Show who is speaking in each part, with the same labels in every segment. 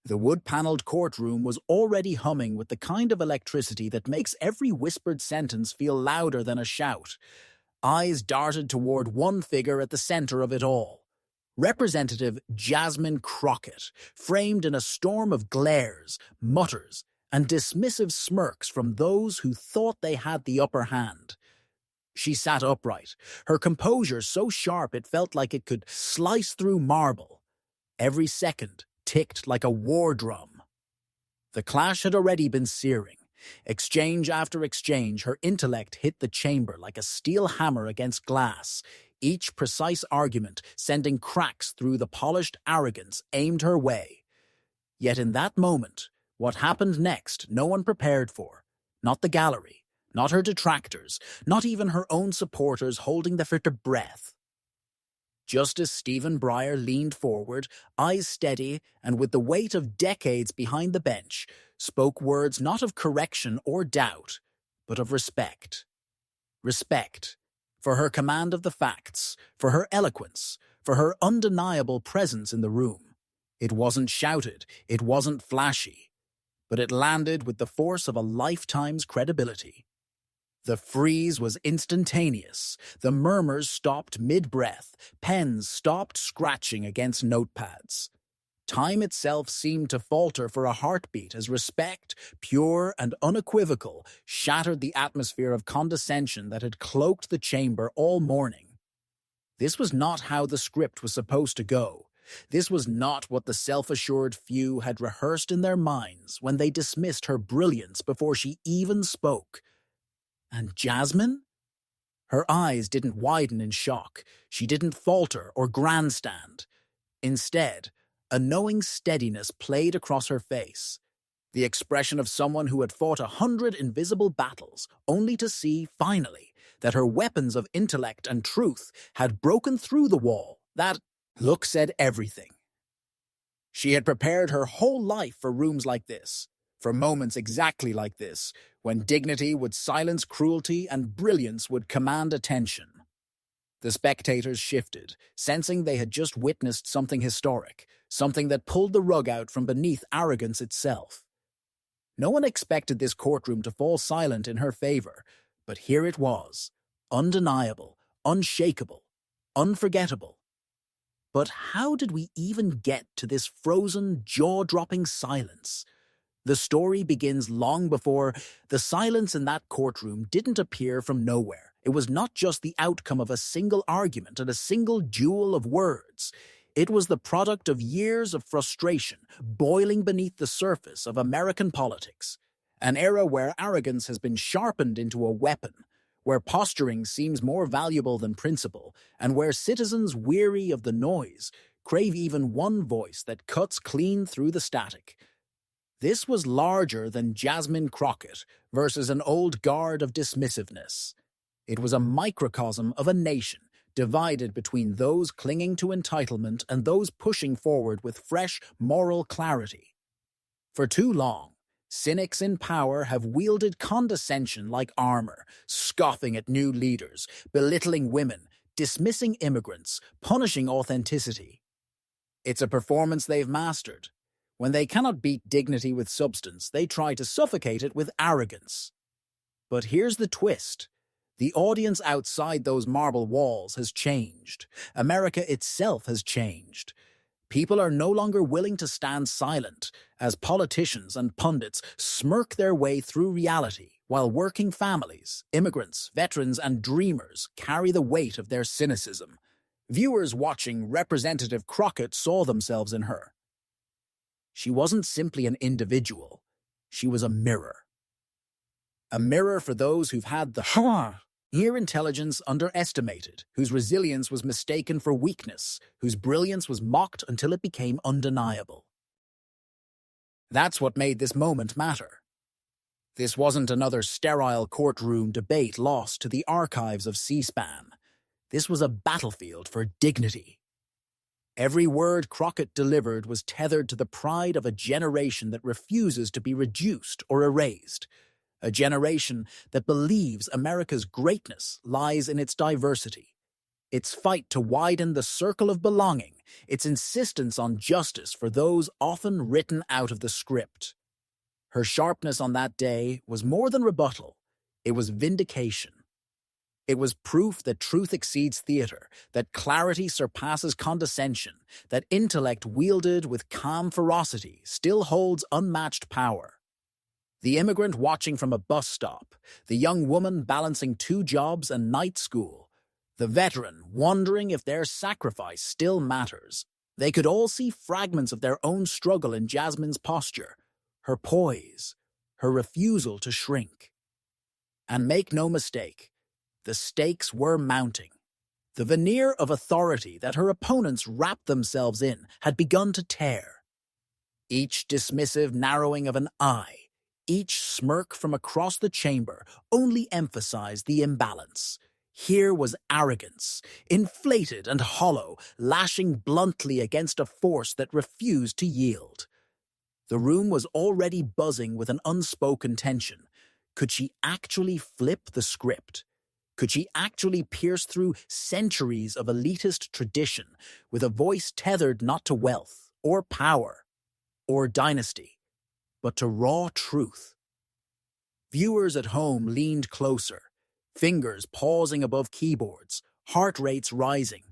Speaker 1: The wood-paneled courtroom was already humming with the kind of electricity that makes every whispered sentence feel louder than a shout. Eyes darted toward one figure at the center of it all. Representative Jasmine Crockett, framed in a storm of glares, mutters, and dismissive smirks from those who thought they had the upper hand. She sat upright, her composure so sharp it felt like it could slice through marble. Every second ticked like a war drum. The clash had already been searing. Exchange after exchange, her intellect hit the chamber like a steel hammer against glass, each precise argument sending cracks through the polished arrogance aimed her way. Yet in that moment, what happened next no one prepared for. Not the gallery, not her detractors, not even her own supporters holding their breath. Justice Stephen Breyer leaned forward, eyes steady, and with the weight of decades behind the bench, spoke words not of correction or doubt, but of respect. Respect for her command of the facts, for her eloquence, for her undeniable presence in the room. It wasn't shouted, it wasn't flashy, but it landed with the force of a lifetime's credibility. The freeze was instantaneous. The murmurs stopped mid-breath. Pens stopped scratching against notepads. Time itself seemed to falter for a heartbeat as respect, pure and unequivocal, shattered the atmosphere of condescension that had cloaked the chamber all morning. This was not how the script was supposed to go. This was not what the self-assured few had rehearsed in their minds when they dismissed her brilliance before she even spoke. And Jasmine? Her eyes didn't widen in shock. She didn't falter or grandstand. Instead, a knowing steadiness played across her face, the expression of someone who had fought 100 invisible battles, only to see, finally, that her weapons of intellect and truth had broken through the wall. That look said everything. She had prepared her whole life for rooms like this, for moments exactly like this, when dignity would silence cruelty and brilliance would command attention. The spectators shifted, sensing they had just witnessed something historic, something that pulled the rug out from beneath arrogance itself. No one expected this courtroom to fall silent in her favor, but here it was, undeniable, unshakable, unforgettable. But how did we even get to this frozen, jaw-dropping silence? The story begins long before. The silence in that courtroom didn't appear from nowhere. It was not just the outcome of a single argument and a single duel of words. It was the product of years of frustration boiling beneath the surface of American politics, an era where arrogance has been sharpened into a weapon, where posturing seems more valuable than principle, and where citizens weary of the noise crave even one voice that cuts clean through the static. This was larger than Jasmine Crockett versus an old guard of dismissiveness. It was a microcosm of a nation, divided between those clinging to entitlement and those pushing forward with fresh moral clarity. For too long, cynics in power have wielded condescension like armor, scoffing at new leaders, belittling women, dismissing immigrants, punishing authenticity. It's a performance they've mastered. When they cannot beat dignity with substance, they try to suffocate it with arrogance. But here's the twist. The audience outside those marble walls has changed. America itself has changed. People are no longer willing to stand silent as politicians and pundits smirk their way through reality, while working families, immigrants, veterans, and dreamers carry the weight of their cynicism. Viewers watching Representative Crockett saw themselves in her. She wasn't simply an individual. She was a mirror. A mirror for those who've had the ear intelligence underestimated, whose resilience was mistaken for weakness, whose brilliance was mocked until it became undeniable. That's what made this moment matter. This wasn't another sterile courtroom debate lost to the archives of C-SPAN. This was a battlefield for dignity. Every word Crockett delivered was tethered to the pride of a generation that refuses to be reduced or erased. A generation that believes America's greatness lies in its diversity, its fight to widen the circle of belonging, its insistence on justice for those often written out of the script. Her sharpness on that day was more than rebuttal, it was vindication. It was proof that truth exceeds theater, that clarity surpasses condescension, that intellect wielded with calm ferocity still holds unmatched power. The immigrant watching from a bus stop, the young woman balancing 2 jobs and night school, the veteran wondering if their sacrifice still matters. They could all see fragments of their own struggle in Jasmine's posture, her poise, her refusal to shrink. And make no mistake, the stakes were mounting. The veneer of authority that her opponents wrapped themselves in had begun to tear. Each dismissive narrowing of an eye, each smirk from across the chamber only emphasized the imbalance. Here was arrogance, inflated and hollow, lashing bluntly against a force that refused to yield. The room was already buzzing with an unspoken tension. Could she actually flip the script? Could she actually pierce through centuries of elitist tradition with a voice tethered not to wealth or power or dynasty, but to raw truth? Viewers at home leaned closer, fingers pausing above keyboards, heart rates rising.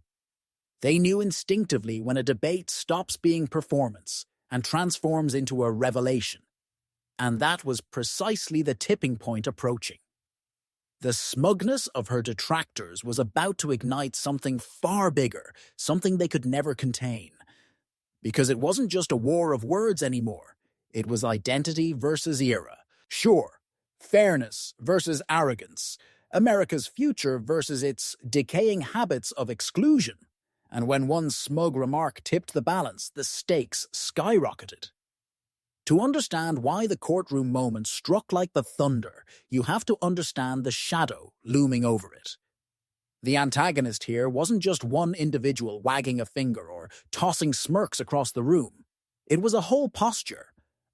Speaker 1: They knew instinctively when a debate stops being performance and transforms into a revelation. And that was precisely the tipping point approaching. The smugness of her detractors was about to ignite something far bigger, something they could never contain. Because it wasn't just a war of words anymore. It was identity versus era. Sure, fairness versus arrogance. America's future versus its decaying habits of exclusion. And when one smug remark tipped the balance, the stakes skyrocketed. To understand why the courtroom moment struck like the thunder, you have to understand the shadow looming over it. The antagonist here wasn't just one individual wagging a finger or tossing smirks across the room. It was a whole posture,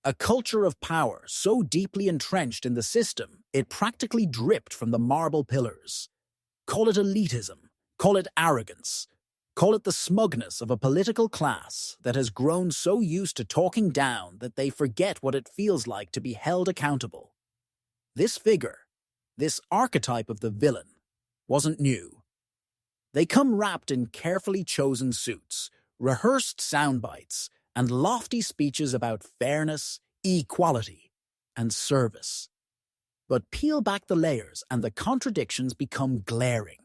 Speaker 1: a culture of power so deeply entrenched in the system, it practically dripped from the marble pillars. Call it elitism, call it arrogance, call it the smugness of a political class that has grown so used to talking down that they forget what it feels like to be held accountable. This figure, this archetype of the villain, wasn't new. They come wrapped in carefully chosen suits, rehearsed soundbites, and lofty speeches about fairness, equality, and service. But peel back the layers and the contradictions become glaring.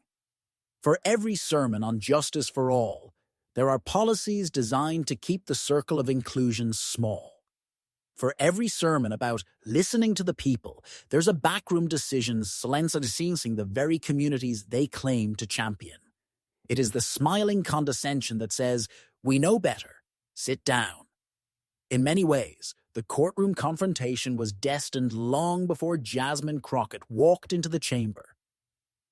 Speaker 1: For every sermon on justice for all, there are policies designed to keep the circle of inclusion small. For every sermon about listening to the people, there's a backroom decision silencing the very communities they claim to champion. It is the smiling condescension that says, "We know better. Sit down." In many ways, the courtroom confrontation was destined long before Jasmine Crockett walked into the chamber.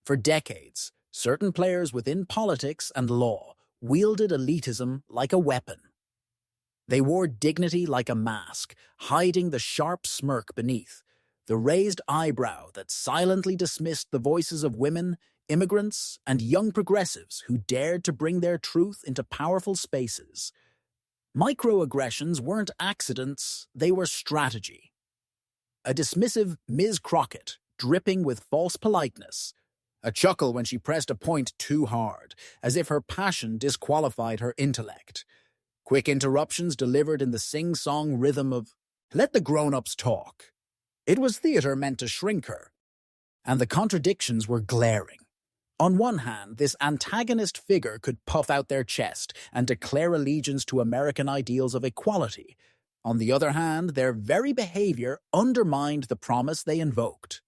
Speaker 1: For decades, certain players within politics and law wielded elitism like a weapon. They wore dignity like a mask, hiding the sharp smirk beneath, the raised eyebrow that silently dismissed the voices of women, immigrants, and young progressives who dared to bring their truth into powerful spaces. Microaggressions weren't accidents, they were strategy. A dismissive Ms. Crockett, dripping with false politeness, a chuckle when she pressed a point too hard, as if her passion disqualified her intellect. Quick interruptions delivered in the sing-song rhythm of, "Let the grown-ups talk." It was theater meant to shrink her, and the contradictions were glaring. On one hand, this antagonist figure could puff out their chest and declare allegiance to American ideals of equality. On the other hand, their very behavior undermined the promise they invoked.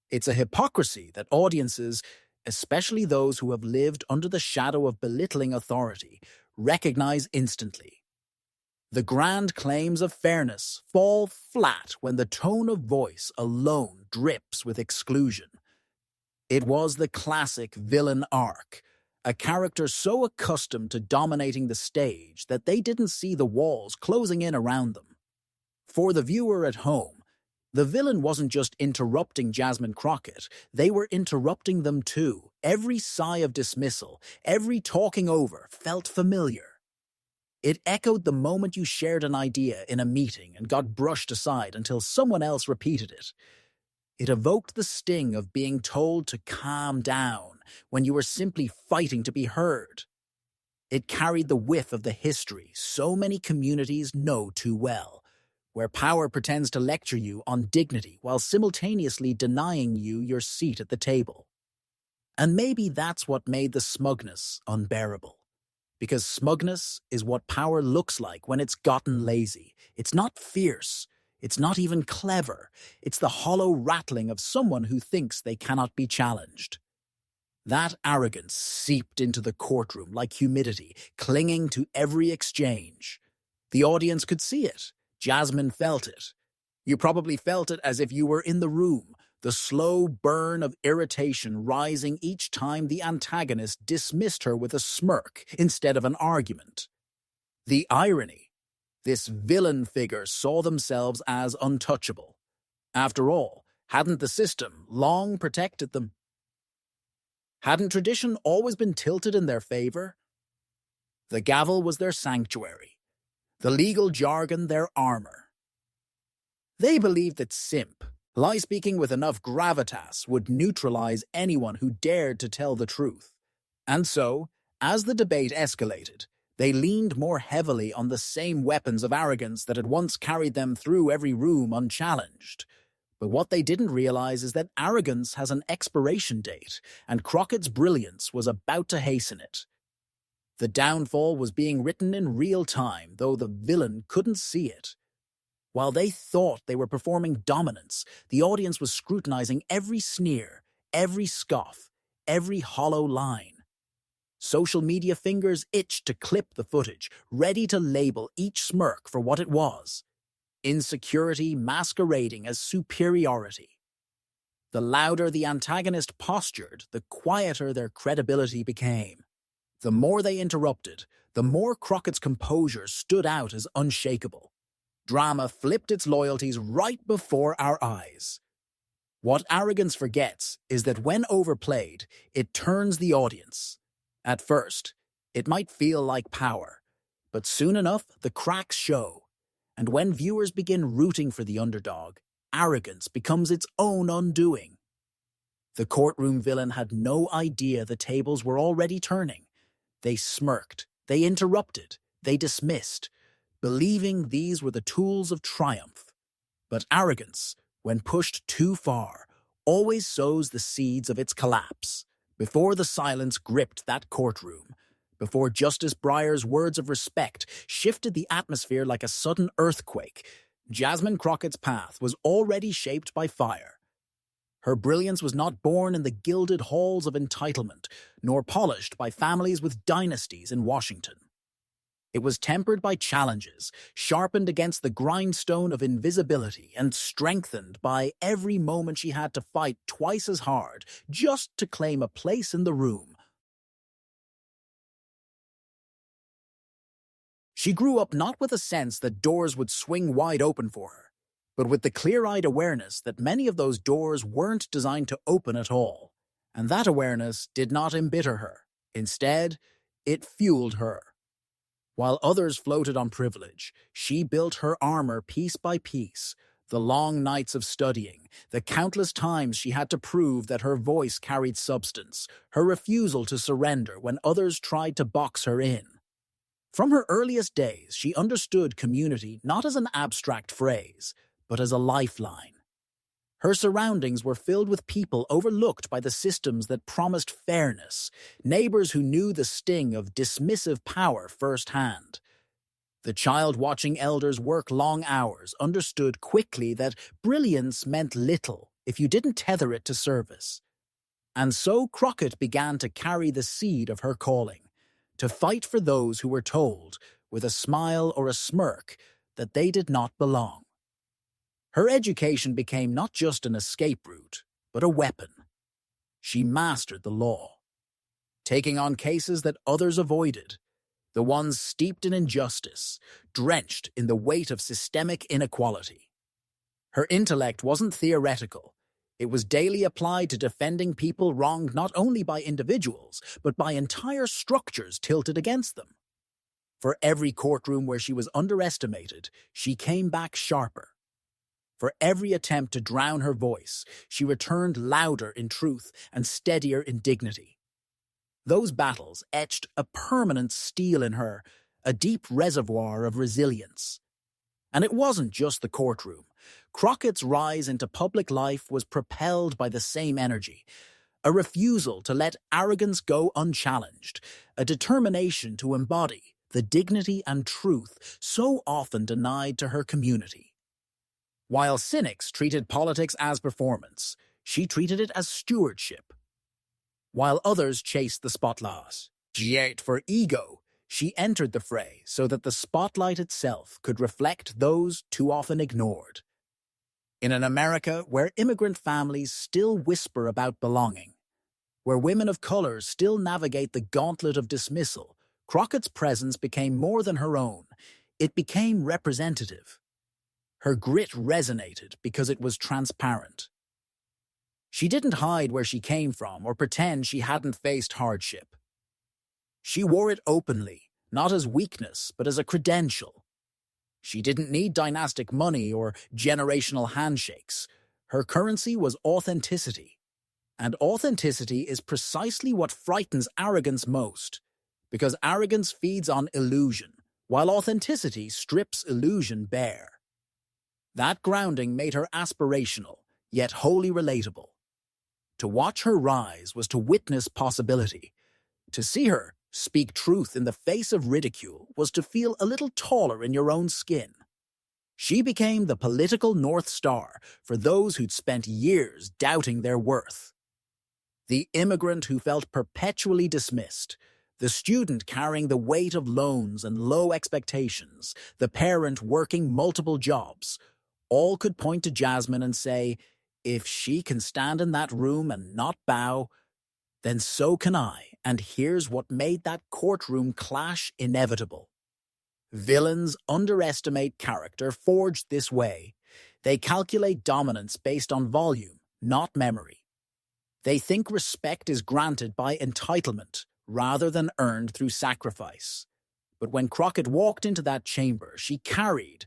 Speaker 1: It's a hypocrisy that audiences, especially those who have lived under the shadow of belittling authority, recognize instantly. The grand claims of fairness fall flat when the tone of voice alone drips with exclusion. It was the classic villain arc, a character so accustomed to dominating the stage that they didn't see the walls closing in around them. For the viewer at home, the villain wasn't just interrupting Jasmine Crockett, they were interrupting them too. Every sigh of dismissal, every talking over felt familiar. It echoed the moment you shared an idea in a meeting and got brushed aside until someone else repeated it. It evoked the sting of being told to calm down when you were simply fighting to be heard. It carried the whiff of the history so many communities know too well, where power pretends to lecture you on dignity while simultaneously denying you your seat at the table. And maybe that's what made the smugness unbearable. Because smugness is what power looks like when it's gotten lazy. It's not fierce. It's not even clever. It's the hollow rattling of someone who thinks they cannot be challenged. That arrogance seeped into the courtroom like humidity, clinging to every exchange. The audience could see it. Jasmine felt it. You probably felt it as if you were in the room, the slow burn of irritation rising each time the antagonist dismissed her with a smirk instead of an argument. The irony. This villain figure saw themselves as untouchable. After all, hadn't the system long protected them? Hadn't tradition always been tilted in their favor? The gavel was their sanctuary, the legal jargon their armor. They believed that simp, lie-speaking with enough gravitas, would neutralize anyone who dared to tell the truth. And so, as the debate escalated, they leaned more heavily on the same weapons of arrogance that had once carried them through every room unchallenged. But what they didn't realize is that arrogance has an expiration date, and Crockett's brilliance was about to hasten it. The downfall was being written in real time, though the villain couldn't see it. While they thought they were performing dominance, the audience was scrutinizing every sneer, every scoff, every hollow line. Social media fingers itched to clip the footage, ready to label each smirk for what it was. Insecurity masquerading as superiority. The louder the antagonist postured, the quieter their credibility became. The more they interrupted, the more Crockett's composure stood out as unshakable. Drama flipped its loyalties right before our eyes. What arrogance forgets is that when overplayed, it turns the audience. At first, it might feel like power, but soon enough, the cracks show. And when viewers begin rooting for the underdog, arrogance becomes its own undoing. The courtroom villain had no idea the tables were already turning. They smirked, they interrupted, they dismissed, believing these were the tools of triumph. But arrogance, when pushed too far, always sows the seeds of its collapse. Before the silence gripped that courtroom, before Justice Breyer's words of respect shifted the atmosphere like a sudden earthquake, Jasmine Crockett's path was already shaped by fire. Her brilliance was not born in the gilded halls of entitlement, nor polished by families with dynasties in Washington. It was tempered by challenges, sharpened against the grindstone of invisibility, and strengthened by every moment she had to fight twice as hard just to claim a place in the room. She grew up not with a sense that doors would swing wide open for her, but with the clear-eyed awareness that many of those doors weren't designed to open at all. And that awareness did not embitter her. Instead, it fueled her. While others floated on privilege, she built her armor piece by piece. The long nights of studying, the countless times she had to prove that her voice carried substance, her refusal to surrender when others tried to box her in. From her earliest days, she understood community not as an abstract phrase, but as a lifeline. Her surroundings were filled with people overlooked by the systems that promised fairness, neighbors who knew the sting of dismissive power firsthand. The child watching elders work long hours understood quickly that brilliance meant little if you didn't tether it to service. And so Crockett began to carry the seed of her calling, to fight for those who were told, with a smile or a smirk, that they did not belong. Her education became not just an escape route, but a weapon. She mastered the law, taking on cases that others avoided, the ones steeped in injustice, drenched in the weight of systemic inequality. Her intellect wasn't theoretical. It was daily applied to defending people wronged not only by individuals, but by entire structures tilted against them. For every courtroom where she was underestimated, she came back sharper. For every attempt to drown her voice, she returned louder in truth and steadier in dignity. Those battles etched a permanent steel in her, a deep reservoir of resilience. And it wasn't just the courtroom. Crockett's rise into public life was propelled by the same energy, a refusal to let arrogance go unchallenged, a determination to embody the dignity and truth so often denied to her community. While cynics treated politics as performance, she treated it as stewardship. While others chased the spotlight, yet for ego, she entered the fray so that the spotlight itself could reflect those too often ignored. In an America where immigrant families still whisper about belonging, where women of color still navigate the gauntlet of dismissal, Crockett's presence became more than her own. It became representative. Her grit resonated because it was transparent. She didn't hide where she came from or pretend she hadn't faced hardship. She wore it openly, not as weakness, but as a credential. She didn't need dynastic money or generational handshakes. Her currency was authenticity. And authenticity is precisely what frightens arrogance most, because arrogance feeds on illusion, while authenticity strips illusion bare. That grounding made her aspirational, yet wholly relatable. To watch her rise was to witness possibility. To see her speak truth in the face of ridicule was to feel a little taller in your own skin. She became the political North Star for those who'd spent years doubting their worth. The immigrant who felt perpetually dismissed, the student carrying the weight of loans and low expectations, the parent working multiple jobs, all could point to Jasmine and say, if she can stand in that room and not bow, then so can I, and here's what made that courtroom clash inevitable. Villains underestimate character forged this way. They calculate dominance based on volume, not memory. They think respect is granted by entitlement rather than earned through sacrifice. But when Crockett walked into that chamber, she carried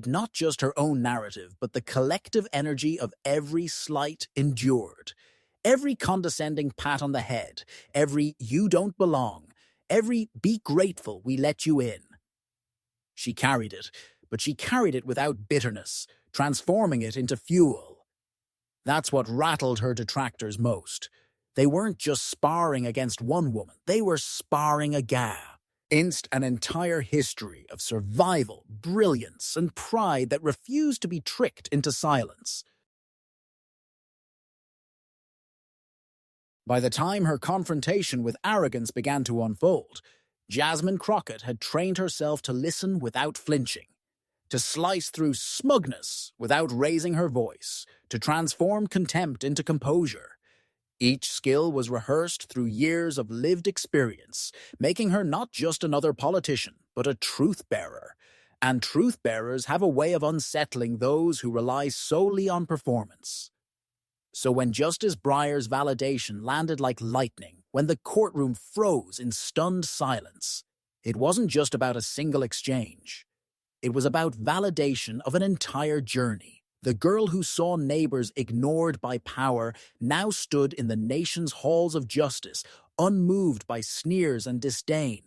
Speaker 1: not just her own narrative, but the collective energy of every slight endured. Every condescending pat on the head, every "you don't belong," every "be grateful we let you in." She carried it, but she carried it without bitterness, transforming it into fuel. That's what rattled her detractors most. They weren't just sparring against one woman, they were sparring against an entire history of survival, brilliance, and pride that refused to be tricked into silence. By the time her confrontation with arrogance began to unfold, Jasmine Crockett had trained herself to listen without flinching, to slice through smugness without raising her voice, to transform contempt into composure. Each skill was rehearsed through years of lived experience, making her not just another politician, but a truth-bearer. And truth-bearers have a way of unsettling those who rely solely on performance. So when Justice Breyer's validation landed like lightning, when the courtroom froze in stunned silence, it wasn't just about a single exchange. It was about validation of an entire journey. The girl who saw neighbors ignored by power now stood in the nation's halls of justice, unmoved by sneers and disdain.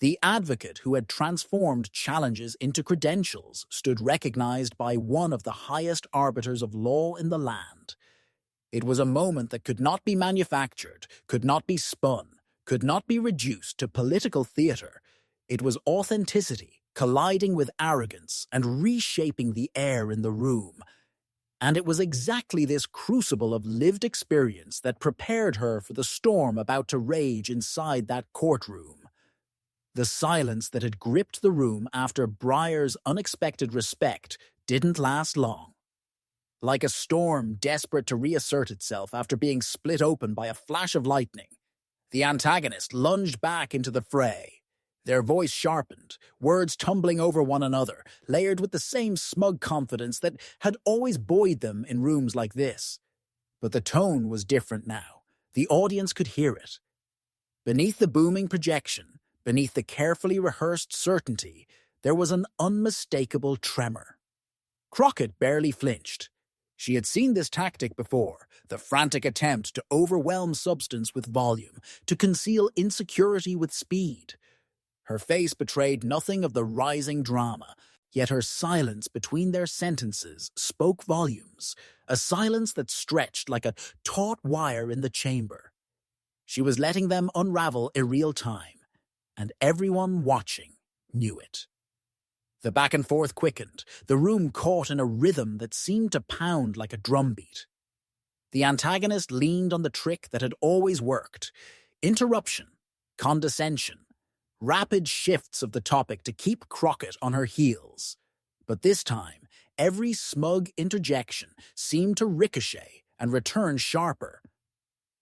Speaker 1: The advocate who had transformed challenges into credentials stood recognized by one of the highest arbiters of law in the land. It was a moment that could not be manufactured, could not be spun, could not be reduced to political theater. It was authenticity, colliding with arrogance and reshaping the air in the room. And it was exactly this crucible of lived experience that prepared her for the storm about to rage inside that courtroom. The silence that had gripped the room after Breyer's unexpected respect didn't last long. Like a storm desperate to reassert itself after being split open by a flash of lightning, the antagonist lunged back into the fray. Their voice sharpened, words tumbling over one another, layered with the same smug confidence that had always buoyed them in rooms like this. But the tone was different now. The audience could hear it. Beneath the booming projection, Beneath the carefully rehearsed certainty, there was an unmistakable tremor. Crockett barely flinched. She had seen this tactic before, the frantic attempt to overwhelm substance with volume, to conceal insecurity with speed. Her face betrayed nothing of the rising drama, yet her silence between their sentences spoke volumes, a silence that stretched like a taut wire in the chamber. She was letting them unravel in real time, and everyone watching knew it. The back and forth quickened, the room caught in a rhythm that seemed to pound like a drumbeat. The antagonist leaned on the trick that had always worked: interruption, condescension, rapid shifts of the topic to keep Crockett on her heels. But this time, every smug interjection seemed to ricochet and return sharper.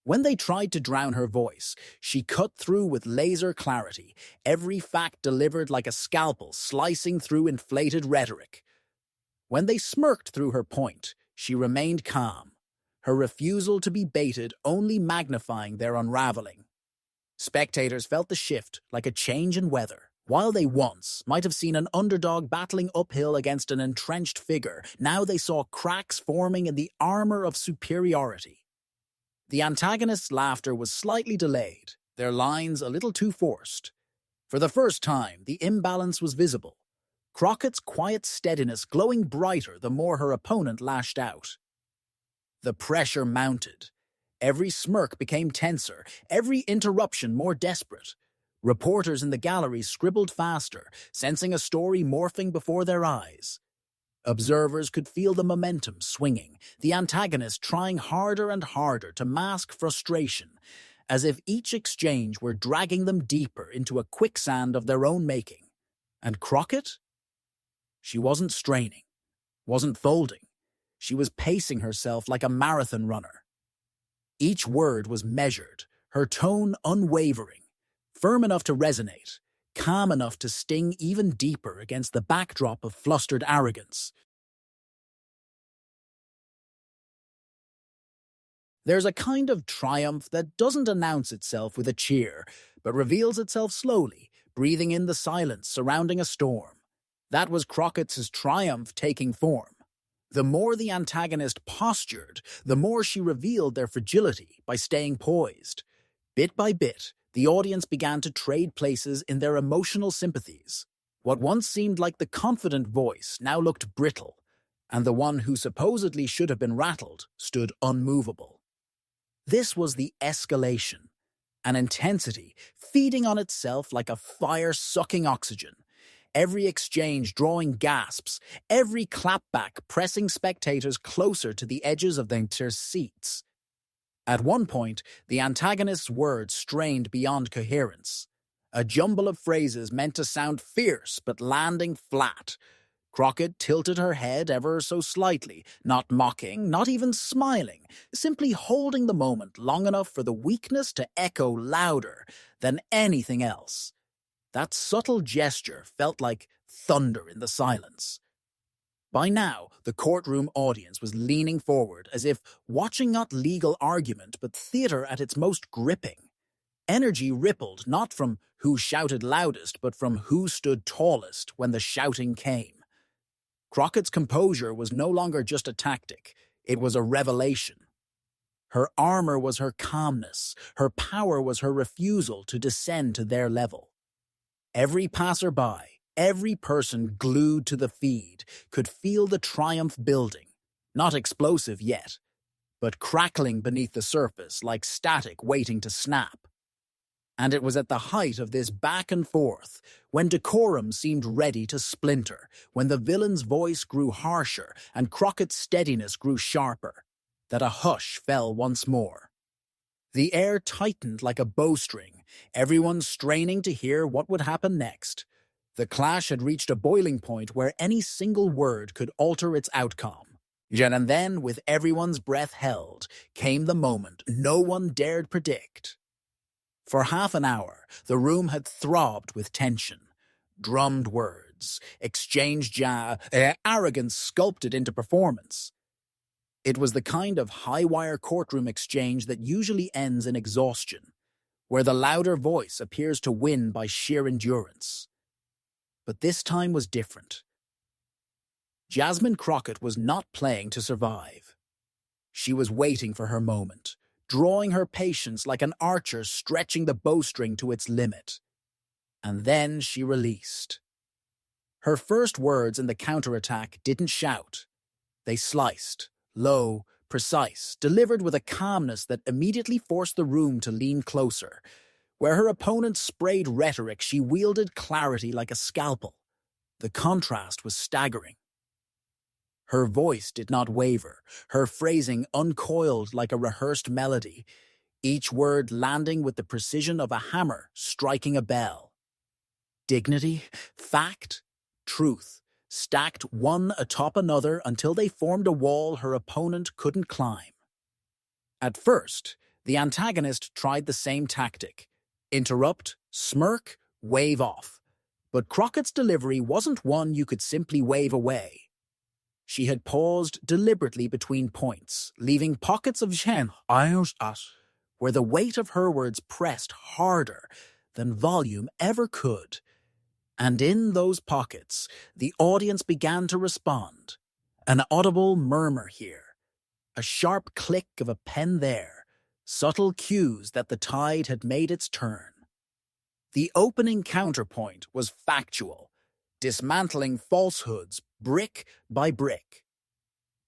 Speaker 1: When they tried to drown her voice, she cut through with laser clarity, every fact delivered like a scalpel slicing through inflated rhetoric. When they smirked through her point, she remained calm, her refusal to be baited only magnifying their unraveling. Spectators felt the shift like a change in weather. While they once might have seen an underdog battling uphill against an entrenched figure, now they saw cracks forming in the armor of superiority. The antagonist's laughter was slightly delayed, their lines a little too forced. For the first time, the imbalance was visible, Crockett's quiet steadiness glowing brighter the more her opponent lashed out. The pressure mounted. Every smirk became tenser, every interruption more desperate. Reporters in the galleries scribbled faster, sensing a story morphing before their eyes. Observers could feel the momentum swinging, the antagonist trying harder and harder to mask frustration, as if each exchange were dragging them deeper into a quicksand of their own making. And Crockett? She wasn't straining, wasn't folding. She was pacing herself like a marathon runner. Each word was measured, her tone unwavering, firm enough to resonate, calm enough to sting even deeper against the backdrop of flustered arrogance. There's a kind of triumph that doesn't announce itself with a cheer, but reveals itself slowly, breathing in the silence surrounding a storm. That was Crockett's triumph taking form. The more the antagonist postured, the more she revealed their fragility by staying poised. Bit by bit, the audience began to trade places in their emotional sympathies. What once seemed like the confident voice now looked brittle, and the one who supposedly should have been rattled stood unmovable. This was the escalation, an intensity feeding on itself like a fire sucking oxygen. Every exchange drawing gasps, every clapback pressing spectators closer to the edges of their seats. At one point, the antagonist's words strained beyond coherence, a jumble of phrases meant to sound fierce but landing flat. Crockett tilted her head ever so slightly, not mocking, not even smiling, simply holding the moment long enough for the weakness to echo louder than anything else. That subtle gesture felt like thunder in the silence. By now, the courtroom audience was leaning forward as if watching not legal argument but theater at its most gripping. Energy rippled not from who shouted loudest but from who stood tallest when the shouting came. Crockett's composure was no longer just a tactic, it was a revelation. Her armor was her calmness, her power was her refusal to descend to their level. Every passerby, every person glued to the feed, could feel the triumph building, not explosive yet, but crackling beneath the surface like static waiting to snap. And it was at the height of this back and forth, when decorum seemed ready to splinter, when the villain's voice grew harsher and Crockett's steadiness grew sharper, that a hush fell once more. The air tightened like a bowstring, everyone straining to hear what would happen next. The clash had reached a boiling point where any single word could alter its outcome. And then, with everyone's breath held, came the moment no one dared predict. For half an hour, the room had throbbed with tension. Drummed words, exchanged arrogance sculpted into performance. It was the kind of high-wire courtroom exchange that usually ends in exhaustion, where the louder voice appears to win by sheer endurance. But this time was different. Jasmine Crockett was not playing to survive. She was waiting for her moment, drawing her patience like an archer stretching the bowstring to its limit. And then she released. Her first words in the counterattack didn't shout. They sliced, low, precise, delivered with a calmness that immediately forced the room to lean closer. Where her opponent sprayed rhetoric, she wielded clarity like a scalpel. The contrast was staggering. Her voice did not waver, her phrasing uncoiled like a rehearsed melody, each word landing with the precision of a hammer striking a bell. Dignity, fact, truth, stacked one atop another until they formed a wall her opponent couldn't climb. At first, the antagonist tried the same tactic: interrupt, smirk, wave off. But Crockett's delivery wasn't one you could simply wave away. She had paused deliberately between points, leaving pockets of shame where the weight of her words pressed harder than volume ever could. And in those pockets, the audience began to respond. An audible murmur here, a sharp click of a pen there, subtle cues that the tide had made its turn. The opening counterpoint was factual, dismantling falsehoods brick by brick.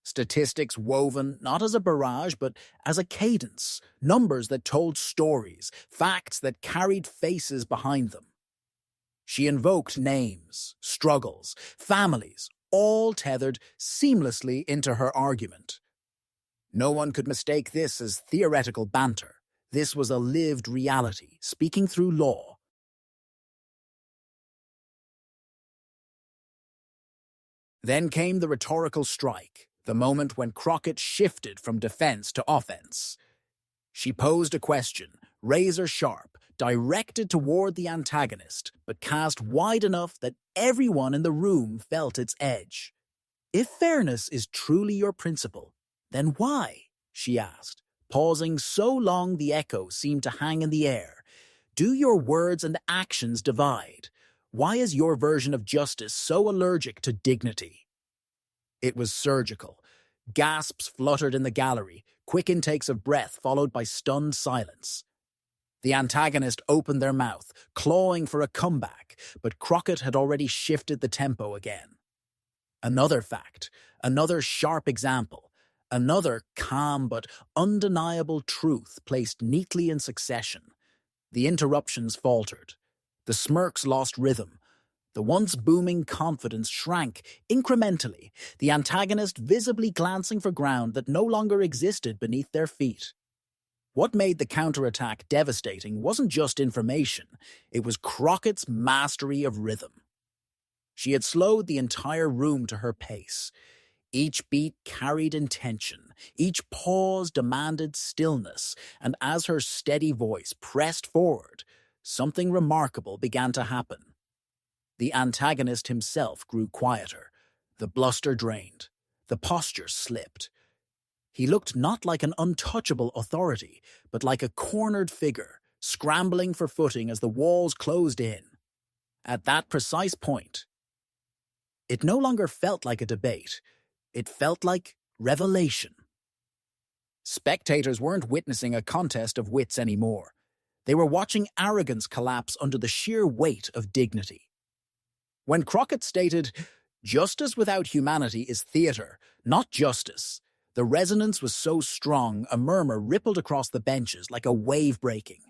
Speaker 1: Statistics woven not as a barrage but as a cadence, numbers that told stories, facts that carried faces behind them. She invoked names, struggles, families, all tethered seamlessly into her argument. No one could mistake this as theoretical banter. This was a lived reality, speaking through law. Then came the rhetorical strike, the moment when Crockett shifted from defense to offense. She posed a question, razor sharp, directed toward the antagonist, but cast wide enough that everyone in the room felt its edge. "If fairness is truly your principle, then why?" she asked, pausing so long the echo seemed to hang in the air. "Do your words and actions divide? Why is your version of justice so allergic to dignity?" It was surgical. Gasps fluttered in the gallery, quick intakes of breath followed by stunned silence. The antagonist opened their mouth, clawing for a comeback, but Crockett had already shifted the tempo again. Another fact, another sharp example, another calm but undeniable truth placed neatly in succession. The interruptions faltered. The smirks lost rhythm. The once booming confidence shrank incrementally, the antagonist visibly glancing for ground that no longer existed beneath their feet. What made the counterattack devastating wasn't just information, it was Crockett's mastery of rhythm. She had slowed the entire room to her pace. Each beat carried intention, each pause demanded stillness, and as her steady voice pressed forward, something remarkable began to happen. The antagonist himself grew quieter, the bluster drained, the posture slipped. He looked not like an untouchable authority, but like a cornered figure, scrambling for footing as the walls closed in. At that precise point, it no longer felt like a debate. It felt like revelation. Spectators weren't witnessing a contest of wits anymore. They were watching arrogance collapse under the sheer weight of dignity. When Crockett stated, "Justice without humanity is theater, not justice," the resonance was so strong a murmur rippled across the benches like a wave breaking.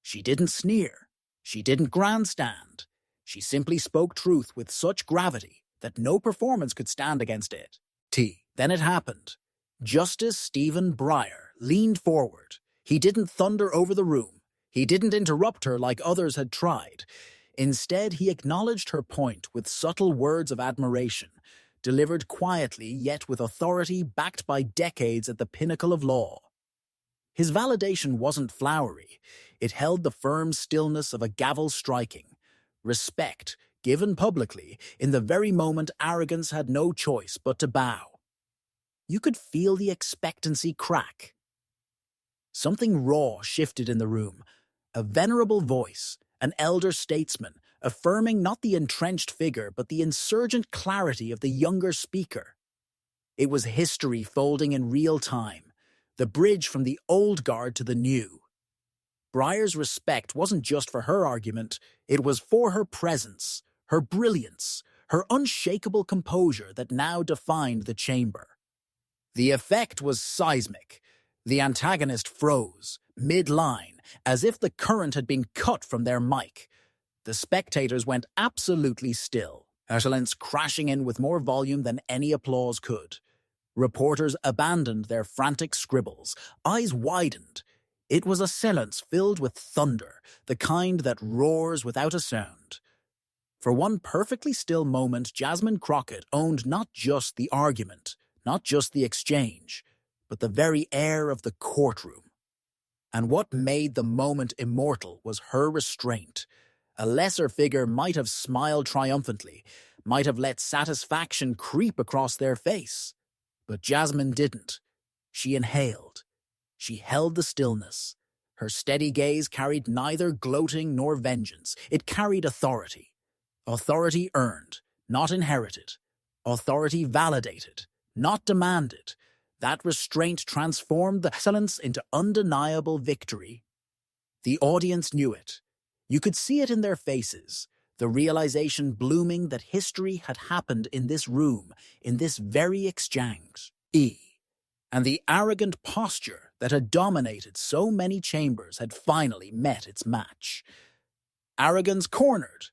Speaker 1: She didn't sneer. She didn't grandstand. She simply spoke truth with such gravity that no performance could stand against it. Then it happened. Justice Stephen Breyer leaned forward. He didn't thunder over the room. He didn't interrupt her like others had tried. Instead, he acknowledged her point with subtle words of admiration, delivered quietly yet with authority backed by decades at the pinnacle of law. His validation wasn't flowery. It held the firm stillness of a gavel striking. Respect, given publicly, in the very moment arrogance had no choice but to bow. You could feel the expectancy crack. Something raw shifted in the room, A venerable voice, an elder statesman, affirming not the entrenched figure but the insurgent clarity of the younger speaker. It was history folding in real time, the bridge from the old guard to the new. Breyer's respect wasn't just for her argument, it was for her presence, her brilliance, her unshakable composure that now defined the chamber. The effect was seismic. The antagonist froze, mid-line, as if the current had been cut from their mic. The spectators went absolutely still, her silence crashing in with more volume than any applause could. Reporters abandoned their frantic scribbles, eyes widened. It was a silence filled with thunder, the kind that roars without a sound. For one perfectly still moment, Jasmine Crockett owned not just the argument, not just the exchange, but the very air of the courtroom. And what made the moment immortal was her restraint. A lesser figure might have smiled triumphantly, might have let satisfaction creep across their face. But Jasmine didn't. She inhaled. She held the stillness. Her steady gaze carried neither gloating nor vengeance. It carried authority. Authority earned, not inherited. Authority validated, not demanded. That restraint transformed the silence into undeniable victory. The audience knew it. You could see it in their faces, the realization blooming that history had happened in this room, in this very exchange. And the arrogant posture that had dominated so many chambers had finally met its match. Arrogance cornered,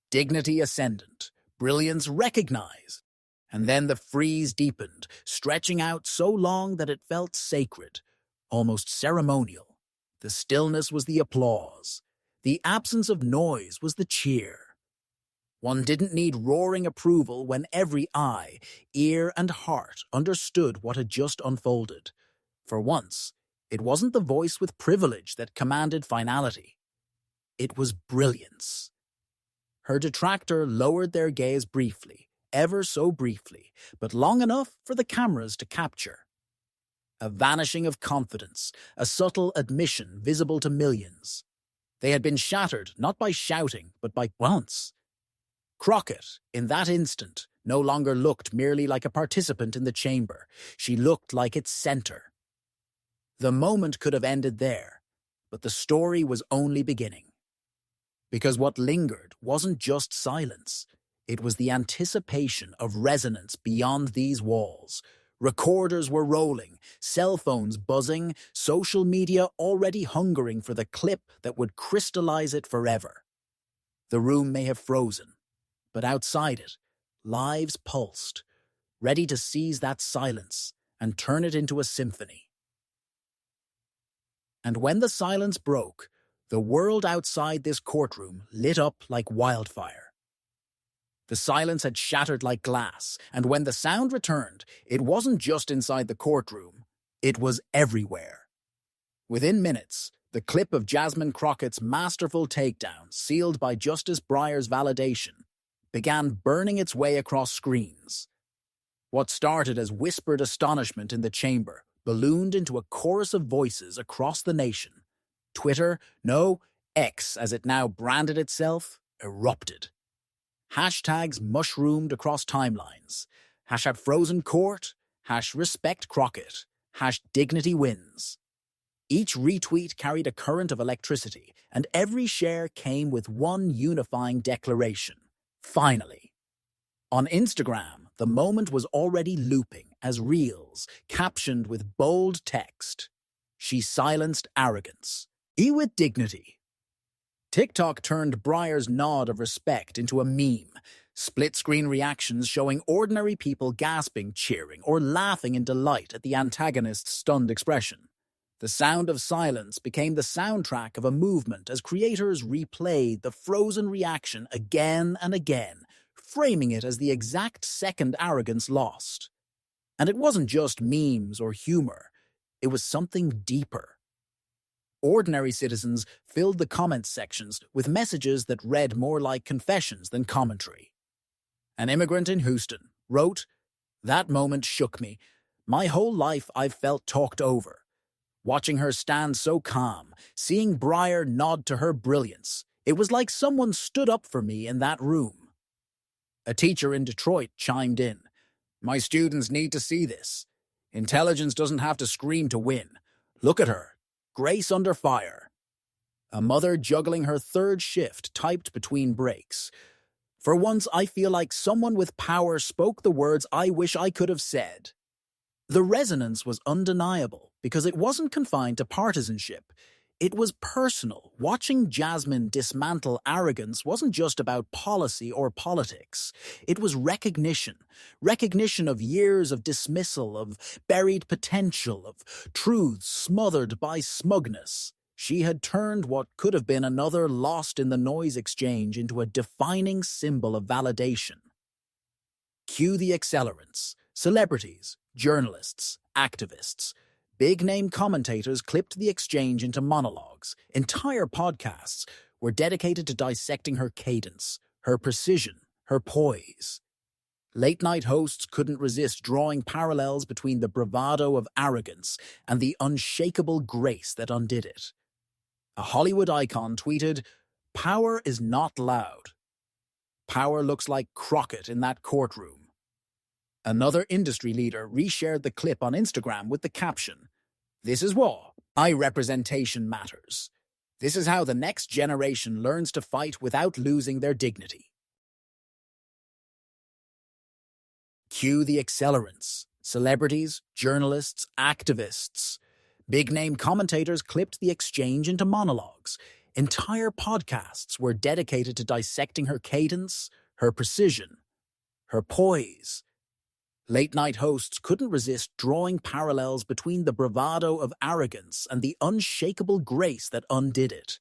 Speaker 1: dignity ascendant, brilliance recognized. And then the freeze deepened, stretching out so long that it felt sacred, almost ceremonial. The stillness was the applause. The absence of noise was the cheer. One didn't need roaring approval when every eye, ear, and heart understood what had just unfolded. For once, it wasn't the voice with privilege that commanded finality. It was brilliance. Her detractor lowered their gaze briefly, ever so briefly, but long enough for the cameras to capture. A vanishing of confidence, a subtle admission visible to millions. They had been shattered not by shouting, but by once. Crockett, in that instant, no longer looked merely like a participant in the chamber. She looked like its center. The moment could have ended there, but the story was only beginning. Because what lingered wasn't just silence. It was the anticipation of resonance beyond these walls. Recorders were rolling, cell phones buzzing, social media already hungering for the clip that would crystallize it forever. The room may have frozen, but outside it, lives pulsed, ready to seize that silence and turn it into a symphony. And when the silence broke, the world outside this courtroom lit up like wildfire. The silence had shattered like glass, and when the sound returned, it wasn't just inside the courtroom, it was everywhere. Within minutes, the clip of Jasmine Crockett's masterful takedown, sealed by Justice Breyer's validation, began burning its way across screens. What started as whispered astonishment in the chamber ballooned into a chorus of voices across the nation. Twitter, no, X as it now branded itself, erupted. Hashtags mushroomed across timelines. #FrozenCourt, #RespectCrockett, #DignityWins. Each retweet carried a current of electricity, and every share came with one unifying declaration. Finally. On Instagram, the moment was already looping as reels, captioned with bold text. She silenced arrogance. With dignity. TikTok turned Breyer's nod of respect into a meme, split-screen reactions showing ordinary people gasping, cheering, or laughing in delight at the antagonist's stunned expression. The sound of silence became the soundtrack of a movement as creators replayed the frozen reaction again and again, framing it as the exact second arrogance lost. And it wasn't just memes or humor, it was something deeper. Ordinary citizens filled the comments sections with messages that read more like confessions than commentary. An immigrant in Houston wrote, "That moment shook me. My whole life I've felt talked over. Watching her stand so calm, seeing Breyer nod to her brilliance, it was like someone stood up for me in that room. A teacher in Detroit chimed in. My students need to see this. Intelligence doesn't have to scream to win. Look at her. Grace under fire. A mother juggling her third shift typed between breaks. For once, I feel like someone with power spoke the words I wish I could have said. The resonance was undeniable because it wasn't confined to partisanship. It was personal. Watching Jasmine dismantle arrogance wasn't just about policy or politics. It was recognition. Recognition of years of dismissal, of buried potential, of truths smothered by smugness. She had turned what could have been another lost in the noise exchange into a defining symbol of validation. Cue the accelerants. Celebrities, journalists, activists. Big-name commentators clipped the exchange into monologues. Entire podcasts were dedicated to dissecting her cadence, her precision, her poise. Late-night hosts couldn't resist drawing parallels between the bravado of arrogance and the unshakable grace that undid it. A Hollywood icon tweeted, "Power is not loud. Power looks like Crockett in that courtroom." Another industry leader reshared the clip on Instagram with the caption, "This is why representation matters. This is how the next generation learns to fight without losing their dignity." Cue the accelerants. Celebrities, journalists, activists. Big-name commentators clipped the exchange into monologues. Entire podcasts were dedicated to dissecting her cadence, her precision, her poise. Late-night hosts couldn't resist drawing parallels between the bravado of arrogance and the unshakable grace that undid it.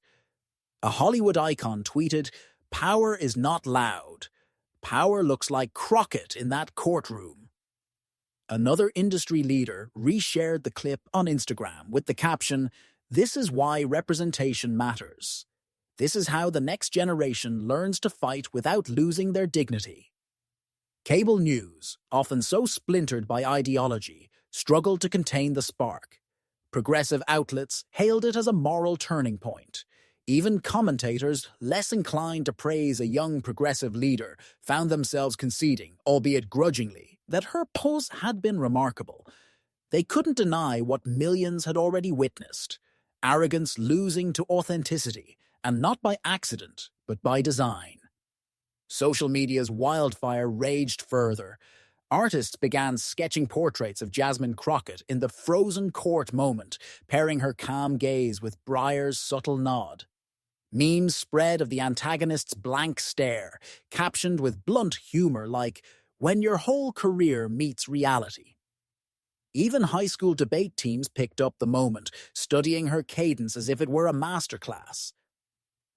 Speaker 1: A Hollywood icon tweeted, "Power is not loud. Power looks like Crockett in that courtroom." Another industry leader reshared the clip on Instagram with the caption, "This is why representation matters. This is how the next generation learns to fight without losing their dignity." Cable news, often so splintered by ideology, struggled to contain the spark. Progressive outlets hailed it as a moral turning point. Even commentators, less inclined to praise a young progressive leader, found themselves conceding, albeit grudgingly, that her pulse had been remarkable. They couldn't deny what millions had already witnessed: arrogance losing to authenticity, and not by accident, but by design. Social media's wildfire raged further. Artists began sketching portraits of Jasmine Crockett in the frozen court moment, pairing her calm gaze with Breyer's subtle nod. Memes spread of the antagonist's blank stare, captioned with blunt humor like, "When your whole career meets reality." Even high school debate teams picked up the moment, studying her cadence as if it were a masterclass.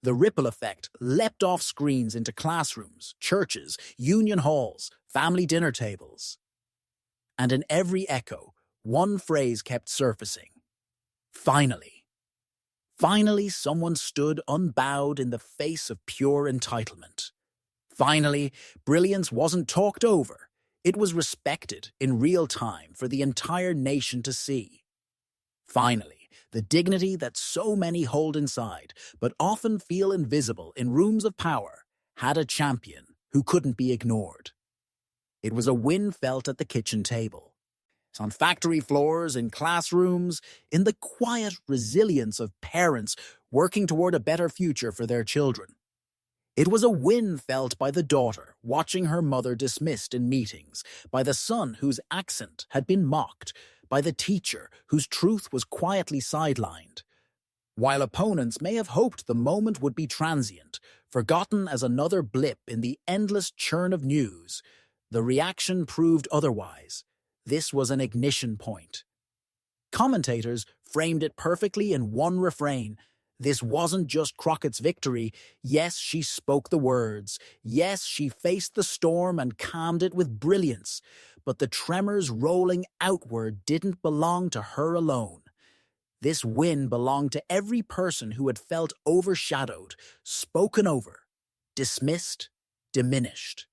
Speaker 1: The ripple effect leapt off screens into classrooms, churches, union halls, family dinner tables. And in every echo, one phrase kept surfacing. Finally. Finally, someone stood unbowed in the face of pure entitlement. Finally, brilliance wasn't talked over. It was respected in real time for the entire nation to see. Finally, the dignity that so many hold inside, but often feel invisible in rooms of power, had a champion who couldn't be ignored. It was a win felt at the kitchen table. On factory floors, in classrooms, in the quiet resilience of parents working toward a better future for their children. It was a win felt by the daughter watching her mother dismissed in meetings, by the son whose accent had been mocked, by the teacher whose truth was quietly sidelined. While opponents may have hoped the moment would be transient, forgotten as another blip in the endless churn of news, the reaction proved otherwise. This was an ignition point. Commentators framed it perfectly in one refrain. This wasn't just Crockett's victory. Yes, she spoke the words. Yes, she faced the storm and calmed it with brilliance. But the tremors rolling outward didn't belong to her alone. This win belonged to every person who had felt overshadowed, spoken over, dismissed, diminished.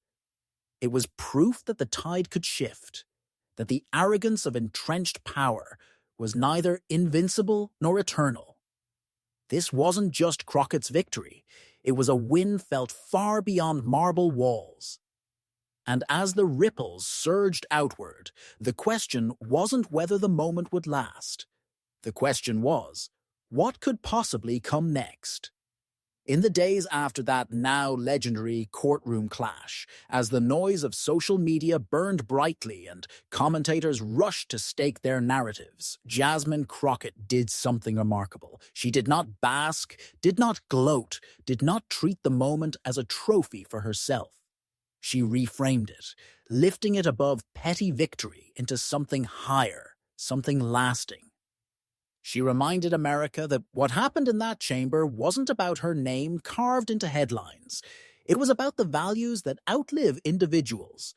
Speaker 1: It was proof that the tide could shift, that the arrogance of entrenched power was neither invincible nor eternal. This wasn't just Crockett's victory. It was a win felt far beyond marble walls. And as the ripples surged outward, the question wasn't whether the moment would last. The question was, what could possibly come next? In the days after that now legendary courtroom clash, as the noise of social media burned brightly and commentators rushed to stake their narratives, Jasmine Crockett did something remarkable. She did not bask, did not gloat, did not treat the moment as a trophy for herself. She reframed it, lifting it above petty victory into something higher, something lasting. She reminded America that what happened in that chamber wasn't about her name carved into headlines. It was about the values that outlive individuals,